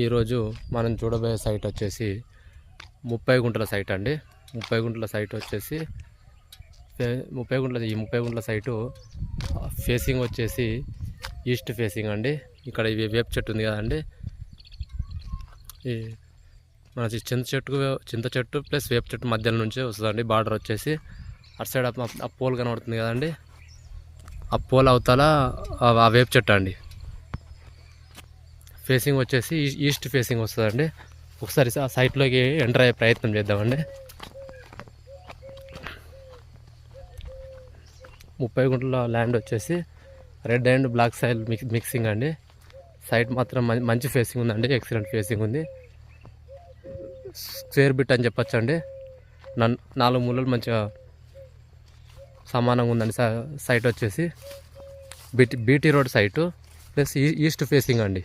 ఈరోజు మనం చూడబోయే సైట్ వచ్చేసి 30 గుంటల సైట్ అండి. 30 గుంటల సైట్ వచ్చేసి 30 గుంటల సైటు ఫేసింగ్ వచ్చేసి ఈస్ట్ ఫేసింగ్ అండి. ఇక్కడ ఇవి వేప చెట్టు ఉంది కదండి, ఈ మన చింత చెట్టు ప్లస్ వేప చెట్టు మధ్యలో నుంచే వస్తుందండి. బార్డర్ వచ్చేసి అటు సైడ్ ఆ పోల్ కనబడుతుంది కదండి, ఆ పోల్ అవతల ఆ వేప చెట్టు అండి. ఫేసింగ్ వచ్చేసి ఈస్ట్ ఫేసింగ్ వస్తుందండి. ఒకసారి ఆ సైట్లోకి ఎంటర్ అయ్యే ప్రయత్నం చేద్దామండి. 30 గుంటల ల్యాండ్ వచ్చేసి red and black soil mixing అండి. సైట్ మాత్రం మంచి ఫేసింగ్ ఉందండి, ఎక్సలెంట్ ఫేసింగ్ ఉంది. స్క్వేర్ బిట్ అని చెప్పచ్చు అండి. 4 మూలలు మంచిగా సమానంగా ఉందండి. సైట్ వచ్చేసి BT road site plus east facing అండి.